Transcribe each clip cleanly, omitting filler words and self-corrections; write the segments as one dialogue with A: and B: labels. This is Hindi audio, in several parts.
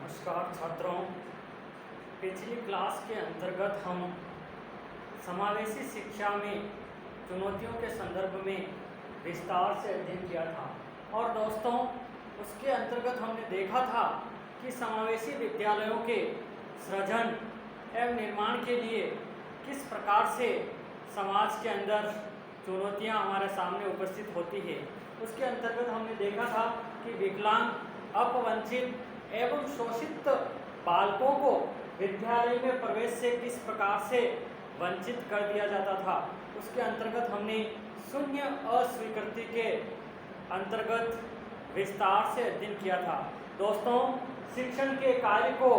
A: नमस्कार छात्रों। पिछली क्लास के अंतर्गत हम समावेशी शिक्षा में चुनौतियों के संदर्भ में विस्तार से अध्ययन किया था और दोस्तों उसके अंतर्गत हमने देखा था कि समावेशी विद्यालयों के सृजन एवं निर्माण के लिए किस प्रकार से समाज के अंदर चुनौतियां हमारे सामने उपस्थित होती है। उसके अंतर्गत हमने देखा था कि विकलांग, अपवंचित एवं शोषित बालकों को विद्यालय में प्रवेश से किस प्रकार से वंचित कर दिया जाता था। उसके अंतर्गत हमने शून्य अस्वीकृति के अंतर्गत विस्तार से अध्ययन किया था। दोस्तों शिक्षण के कार्य को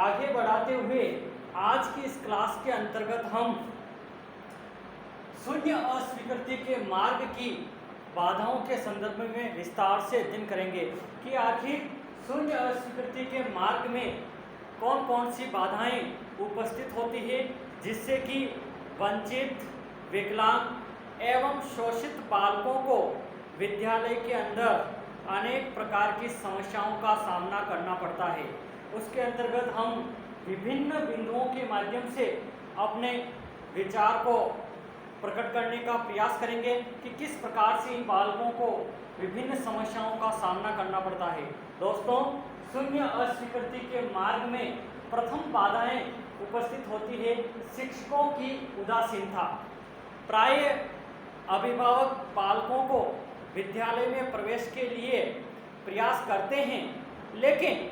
A: आगे बढ़ाते हुए आज की इस क्लास के अंतर्गत हम शून्य अस्वीकृति के मार्ग की बाधाओं के संदर्भ में विस्तार से अध्ययन करेंगे कि आखिर शून्य अस्वीकृति के मार्ग में कौन कौन सी बाधाएं उपस्थित होती है जिससे कि वंचित, विकलांग एवं शोषित बालकों को विद्यालय के अंदर अनेक प्रकार की समस्याओं का सामना करना पड़ता है। उसके अंतर्गत हम विभिन्न बिंदुओं के माध्यम से अपने विचार को प्रकट करने का प्रयास करेंगे कि किस प्रकार से इन बालकों को विभिन्न समस्याओं का सामना करना पड़ता है। दोस्तों शून्य अस्वीकृति के मार्ग में प्रथम बाधाएं उपस्थित होती है शिक्षकों की उदासीनता। प्राय अभिभावक बालकों को विद्यालय में प्रवेश के लिए प्रयास करते हैं, लेकिन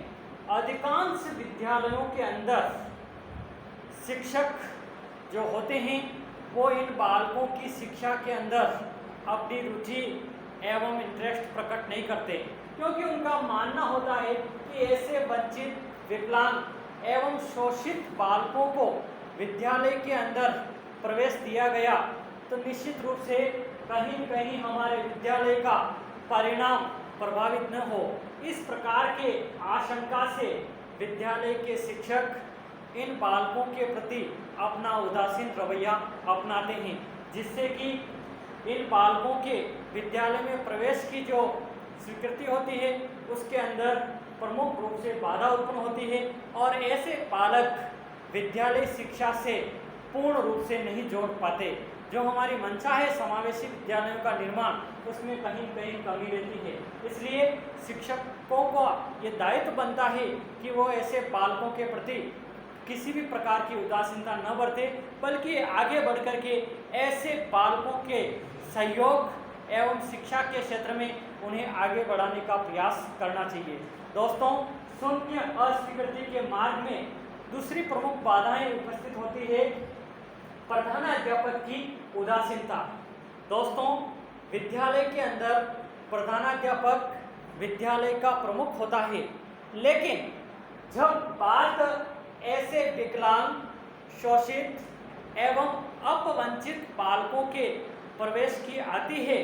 A: अधिकांश विद्यालयों के अंदर शिक्षक जो होते हैं वो इन बालकों की शिक्षा के अंदर अपनी रुचि एवं इंटरेस्ट प्रकट नहीं करते, क्योंकि उनका मानना होता है कि ऐसे वंचित, विकलांग एवं शोषित बालकों को विद्यालय के अंदर प्रवेश दिया गया तो निश्चित रूप से कहीं न कहीं हमारे विद्यालय का परिणाम प्रभावित न हो। इस प्रकार के आशंका से विद्यालय के शिक्षक इन बालकों के प्रति अपना उदासीन रवैया अपनाते हैं, जिससे कि इन बालकों के विद्यालय में प्रवेश की जो स्वीकृति होती है उसके अंदर प्रमुख रूप से बाधा उत्पन्न होती है और ऐसे बालक विद्यालय शिक्षा से पूर्ण रूप से नहीं जोड़ पाते। जो हमारी मंशा है समावेशी विद्यालयों का निर्माण, उसमें कहीं कहीं कमी रहती है। इसलिए शिक्षकों को ये दायित्व बनता है कि वो ऐसे बालकों के प्रति किसी भी प्रकार की उदासीनता न बरते, बल्कि आगे बढ़ कर के ऐसे बालकों के सहयोग एवं शिक्षा के क्षेत्र में उन्हें आगे बढ़ाने का प्रयास करना चाहिए। दोस्तों शून्य अस्वीकृति के मार्ग में दूसरी प्रमुख बाधाएं उपस्थित होती है प्रधानाध्यापक की उदासीनता। दोस्तों विद्यालय के अंदर प्रधानाध्यापक विद्यालय का प्रमुख होता है, लेकिन जब बात ऐसे विकलांग, शोषित एवं अपवंचित बालकों के प्रवेश की आती है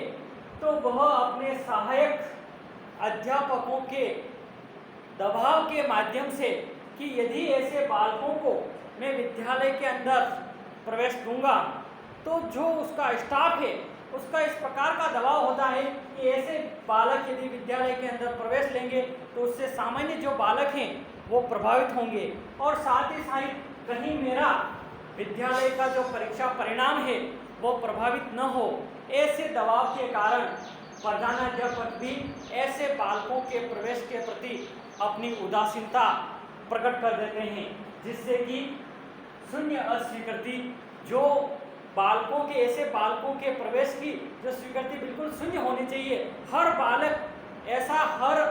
A: तो वह अपने सहायक अध्यापकों के दबाव के माध्यम से कि यदि ऐसे बालकों को मैं विद्यालय के अंदर प्रवेश दूंगा तो जो उसका स्टाफ है उसका इस प्रकार का दबाव होता है कि ऐसे बालक यदि विद्यालय के अंदर प्रवेश लेंगे तो उससे सामान्य जो बालक हैं वो प्रभावित होंगे और साथ ही साथ कहीं मेरा विद्यालय का जो परीक्षा परिणाम है वो प्रभावित न हो। ऐसे दबाव के कारण प्रधानाध्यापक भी ऐसे बालकों के प्रवेश के प्रति अपनी उदासीनता प्रकट कर देते हैं, जिससे कि शून्य अस्वीकृति जो बालकों के ऐसे बालकों के प्रवेश की जो स्वीकृति बिल्कुल शून्य होनी चाहिए। हर बालक ऐसा, हर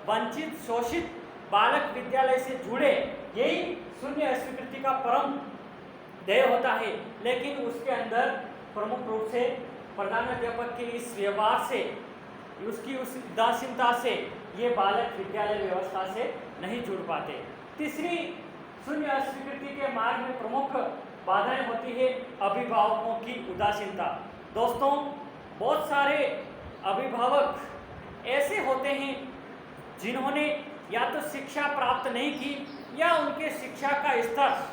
A: वंचित शोषित बालक विद्यालय से जुड़े, यही शून्य अस्वीकृति का परम ध्येय होता है, लेकिन उसके अंदर प्रमुख रूप से प्रधानाध्यापक के इस व्यवहार से, उसकी उस उदासीनता से ये बालक विद्यालय व्यवस्था से नहीं जुड़ पाते। तीसरी शून्य अस्वीकृति के मार्ग में प्रमुख बाधाएं होती है अभिभावकों की उदासीनता। दोस्तों बहुत सारे अभिभावक ऐसे होते हैं जिन्होंने या तो शिक्षा प्राप्त नहीं की या उनके शिक्षा का स्तर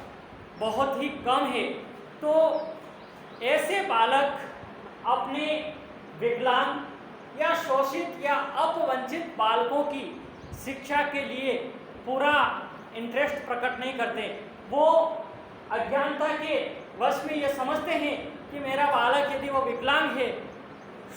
A: बहुत ही कम है, तो ऐसे बालक अपने विकलांग या शोषित या अपवंचित बालकों की शिक्षा के लिए पूरा इंटरेस्ट प्रकट नहीं करते। वो अज्ञानता के वश में ये समझते हैं कि मेरा बालक यदि वो विकलांग है,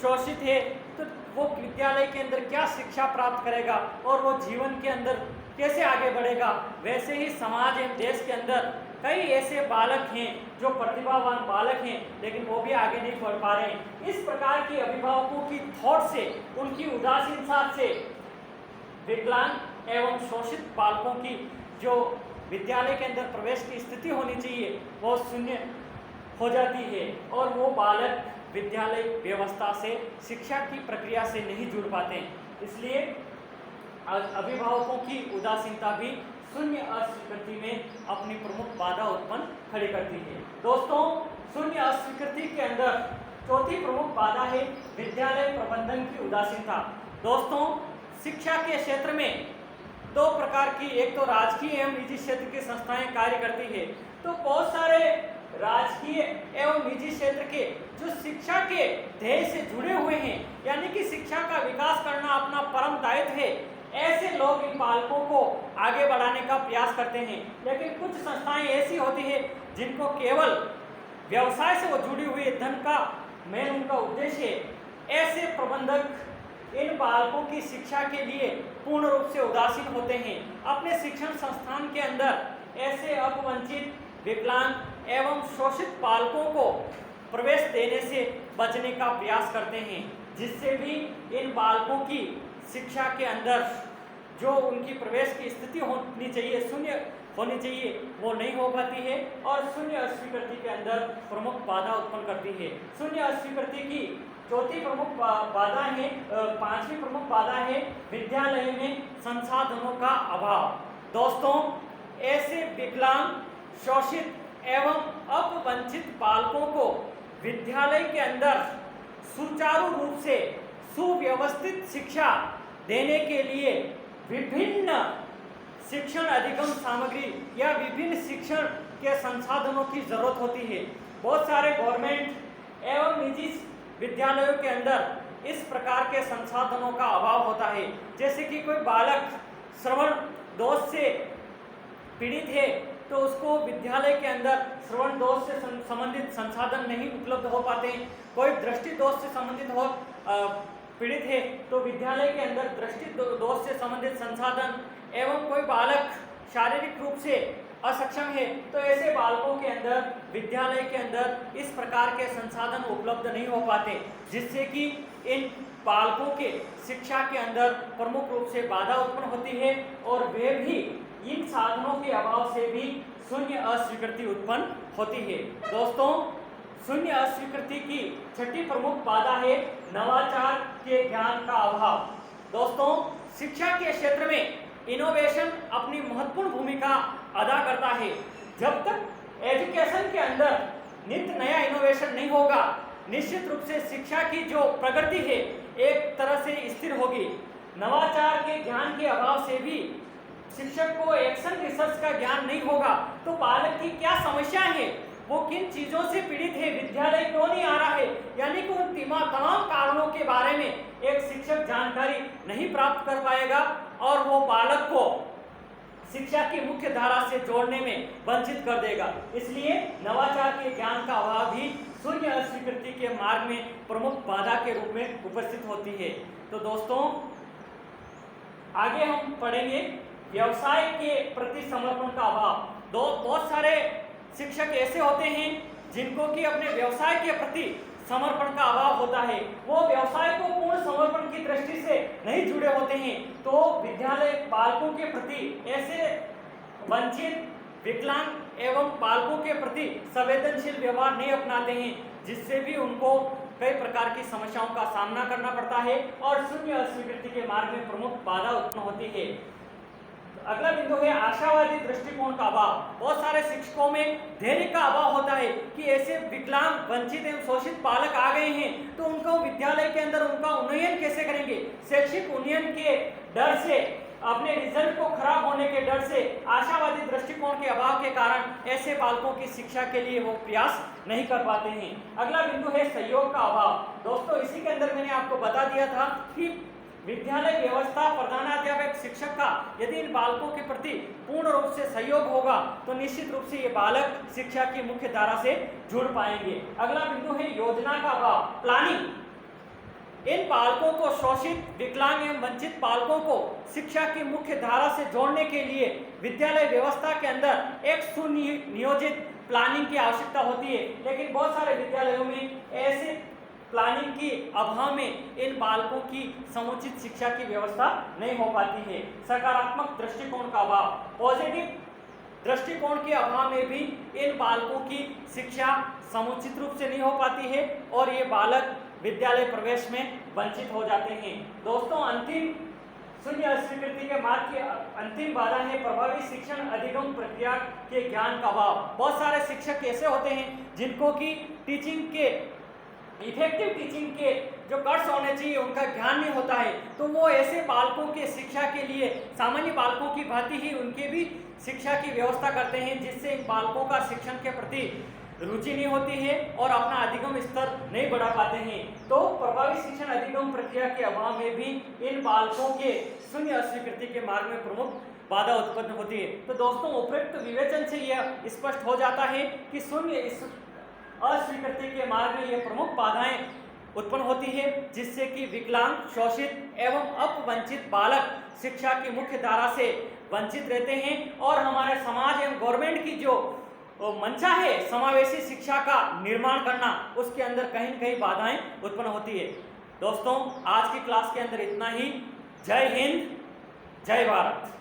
A: शोषित है, तो वो विद्यालय के अंदर क्या शिक्षा प्राप्त करेगा और वो जीवन के अंदर कैसे आगे बढ़ेगा। वैसे ही समाज एवं देश के अंदर कई ऐसे बालक हैं जो प्रतिभावान बालक हैं, लेकिन वो भी आगे नहीं बढ़ पा रहे हैं। इस प्रकार की अभिभावकों की थॉट से, उनकी उदासीनता से विकलांग एवं शोषित बालकों की जो विद्यालय के अंदर प्रवेश की स्थिति होनी चाहिए वो शून्य हो जाती है और वो बालक विद्यालय व्यवस्था से, शिक्षा की प्रक्रिया से नहीं जुड़ पाते। इसलिए अभिभावकों की उदासीनता भी शून्य अस्वीकृति में अपनी प्रमुख बाधा उत्पन्न खड़ी करती है। दोस्तों, शून्य अस्वीकृति के अंदर चौथी प्रमुख बाधा है विद्यालय प्रबंधन की उदासीनता। दोस्तों, शिक्षा के क्षेत्र में दो प्रकार की, एक तो राजकीय एवं निजी क्षेत्र की संस्थाएं कार्य करती है। तो बहुत सारे राजकीय एवं निजी क्षेत्र के जो शिक्षा के ध्येय से जुड़े हुए हैं, यानी कि शिक्षा का विकास करना अपना परम दायित्व है, ऐसे लोग इन बालकों को आगे बढ़ाने का प्रयास करते हैं। लेकिन कुछ संस्थाएं ऐसी होती है जिनको केवल व्यवसाय से वो जुड़ी हुई धन का मेन उनका उद्देश्य है। ऐसे प्रबंधक इन बालकों की शिक्षा के लिए पूर्ण रूप से उदासीन होते हैं। अपने शिक्षण संस्थान के अंदर ऐसे अपवंचित, विकलांग एवं शोषित बालकों को प्रवेश देने से बचने का प्रयास करते हैं, जिससे भी इन बालकों की शिक्षा के अंदर जो उनकी प्रवेश की स्थिति होनी चाहिए, शून्य होनी चाहिए, वो नहीं हो पाती है और शून्य अस्वीकृति के अंदर प्रमुख बाधा उत्पन्न करती है। शून्य अस्वीकृति की चौथी प्रमुख बाधा है, पांचवी प्रमुख बाधा है विद्यालय में संसाधनों का अभाव। दोस्तों, ऐसे विकलांग, शोषित एवं अपवंचित बालकों को विद्यालय के अंदर सुचारू रूप से सुव्यवस्थित शिक्षा देने के लिए विभिन्न शिक्षण अधिगम सामग्री या विभिन्न शिक्षण के संसाधनों की जरूरत होती है। बहुत सारे गवर्नमेंट एवं निजी विद्यालयों के अंदर इस प्रकार के संसाधनों का अभाव होता है। जैसे कि कोई बालक श्रवण दोष से पीड़ित है तो उसको विद्यालय के अंदर श्रवण दोष से संबंधित संसाधन नहीं उपलब्ध हो पाते हैं। कोई दृष्टि दोष से संबंधित हो पीड़ित है तो विद्यालय के अंदर दृष्टि दोष से संबंधित संसाधन, एवं कोई बालक शारीरिक रूप से असक्षम है तो ऐसे बालकों के अंदर विद्यालय के अंदर इस प्रकार के संसाधन उपलब्ध नहीं हो पाते, जिससे कि इन बालकों के शिक्षा के अंदर प्रमुख रूप से बाधा उत्पन्न होती है और वे भी इन साधनों के अभाव से भी शून्य अस्वीकृति उत्पन्न होती है। दोस्तों, शून्य अस्वीकृति की छठी प्रमुख बाधा है नवाचार के ज्ञान का अभाव। दोस्तों, शिक्षा के क्षेत्र में इनोवेशन अपनी महत्वपूर्ण भूमिका अदा करता है। जब तक एजुकेशन के अंदर नित्य नया इनोवेशन नहीं होगा, निश्चित रूप से शिक्षा की जो प्रगति है एक तरह से स्थिर होगी। नवाचार के ज्ञान के अभाव से भी शिक्षक को एक्शन रिसर्च का ज्ञान नहीं होगा तो बालक की क्या समस्याएं हैं, वो किन चीजों से पीड़ित है, विद्यालय क्यों नहीं आ रहा है, यानी कि उन तमाम कारणों के बारे में एक शिक्षक जानकारी नहीं प्राप्त कर पाएगा और वो बालक को शिक्षा की मुख्य धारा से जोड़ने में वंचित कर देगा। इसलिए नवाचार के ज्ञान का अभाव भी शून्य अस्वीकृति के मार्ग में प्रमुख बाधा के रूप में उपस्थित होती है। तो दोस्तों, आगे हम पढ़ेंगे व्यवसाय के प्रति समर्पण का अभाव। बहुत सारे शिक्षक ऐसे होते हैं जिनको कि अपने व्यवसाय के प्रति समर्पण का अभाव होता है, वो व्यवसाय को पूर्ण समर्पण की दृष्टि से नहीं जुड़े होते हैं, तो विद्यालय बालकों के प्रति ऐसे वंचित, विकलांग एवं बालकों के प्रति संवेदनशील व्यवहार नहीं अपनाते हैं, जिससे भी उनको कई प्रकार की समस्याओं का सामना करना पड़ता है और शून्य अस्वीकृति के मार्ग में प्रमुख बाधा उत्पन्न होती है। अगला बिंदु है आशावादी दृष्टिकोण का अभाव। बहुत सारे शिक्षकों में धैर्य का अभाव होता है कि ऐसे विकलांग, वंचित एवं शोषित बालक आ गए हैं तो उनको विद्यालय के अंदर उनका उन्नयन कैसे करेंगे। शैक्षिक उन्नयन के डर से, अपने रिजल्ट को खराब होने के डर से, आशावादी दृष्टिकोण के अभाव के कारण ऐसे बालकों की शिक्षा के लिए वो प्रयास नहीं कर पाते हैं। अगला बिंदु है सहयोग का अभाव। दोस्तों, इसी के अंदर मैंने आपको बता दिया था कि विद्यालय व्यवस्था प्रधानाध्यापक शिक्षक का यदि इन बालकों के प्रति पूर्ण रूप से सहयोग होगा तो निश्चित रूप से ये बालक शिक्षा की मुख्य धारा से जुड़ पाएंगे। अगला बिंदु है योजना का अभाव, प्लानिंग। इन बालकों को, शोषित, विकलांग एवं वंचित बालकों को शिक्षा की मुख्य धारा से जोड़ने के लिए विद्यालय व्यवस्था के अंदर एक सुनियोजित प्लानिंग की आवश्यकता होती है, लेकिन बहुत सारे विद्यालयों में ऐसे प्लानिंग के अभाव में इन बालकों की समुचित शिक्षा की व्यवस्था नहीं हो पाती है। सकारात्मक दृष्टिकोण का अभाव, पॉजिटिव दृष्टिकोण के अभाव में भी इन बालकों की शिक्षा समुचित रूप से नहीं हो पाती है और ये बालक विद्यालय प्रवेश में वंचित हो जाते हैं। दोस्तों, अंतिम शून्य अस्वीकृति के मार्ग की अंतिम बाधा है प्रभावी शिक्षण अधिगम प्रक्रिया के ज्ञान का अभाव। बहुत सारे शिक्षक ऐसे होते हैं जिनको की टीचिंग के, इफेक्टिव टीचिंग के जो कट्स होने चाहिए उनका ज्ञान नहीं होता है, तो वो ऐसे बालकों के शिक्षा के लिए सामान्य बालकों की भांति ही उनके भी शिक्षा की व्यवस्था करते हैं, जिससे इन बालकों का शिक्षण के प्रति रुचि नहीं होती है और अपना अधिगम स्तर नहीं बढ़ा पाते हैं। तो प्रभावी शिक्षण अधिगम प्रक्रिया के अभाव में भी इन बालकों के शून्य अस्वीकृति के मार्ग में प्रमुख बाधा उत्पन्न होती है। तो दोस्तों, उपयुक्त विवेचन से यह स्पष्ट हो जाता है कि शून्य अस्वीकृति के मार्ग में ये प्रमुख बाधाएं उत्पन्न होती है, जिससे कि विकलांग, शोषित एवं अपवंचित बालक शिक्षा की मुख्य धारा से वंचित रहते हैं और हमारे समाज एवं गवर्नमेंट की जो मंशा है समावेशी शिक्षा का निर्माण करना, उसके अंदर कहीं न कहीं बाधाएं उत्पन्न होती है। दोस्तों, आज की क्लास के अंदर इतना ही। जय हिंद, जय भारत।